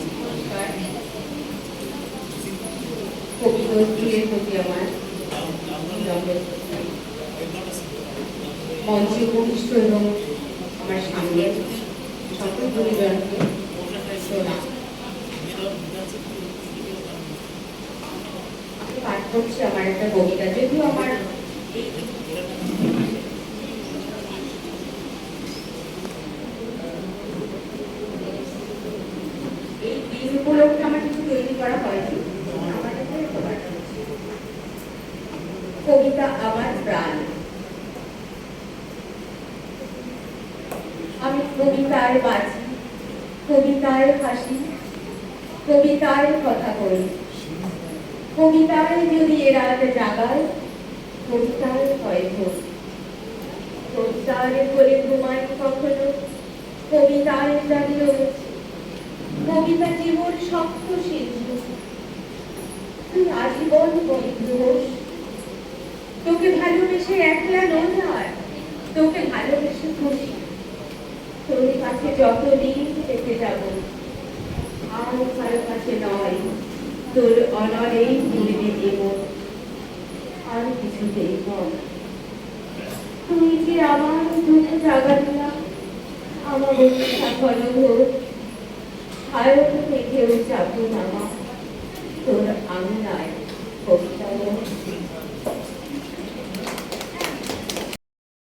নমস্কার। কবি নজরুলের প্রতি আমার মঞ্চে উপবিষ্ট এবং আমার সামনে সকল গুরুজনকে প্রণাম। আমি পাঠ করছি আমার একটা কবিতা, যদিও আমার এই দিন উপলক্ষে আমার কিছু তৈরি করা হয়নি। আমার একটা পাঠ করছি। কবিতা আমার প্রাণ। আমি কবিতার বাঁচি, কবিতার হাসি, কবিতার কথা কই, কবিতায় যদি এ রাত জাগায়, কবিতার হয় ভোর। কবিতার করে ঘুমাই কখনো, কবিতার জাগিয়ে উঠছি, কবিতা জীবন শক্ত সিন্ধু। তুই আজীবন বন্ধুস, তোকে ভালোবেসে একলা নয় আর, তোকে ভালোবেসে খুশি। তোর কাছে যতদিন যেতে যাব, আর কারো কাছে নয়, তোর অনরেই ভুলবে জীবন, আর কিছুতেই নয়। তুই যে আমার দুঃখ জাগালিয়া, আমার সাফল ভোর, ভারত থেকেও যাবো নামা তোর আঙিনায় কবিতা।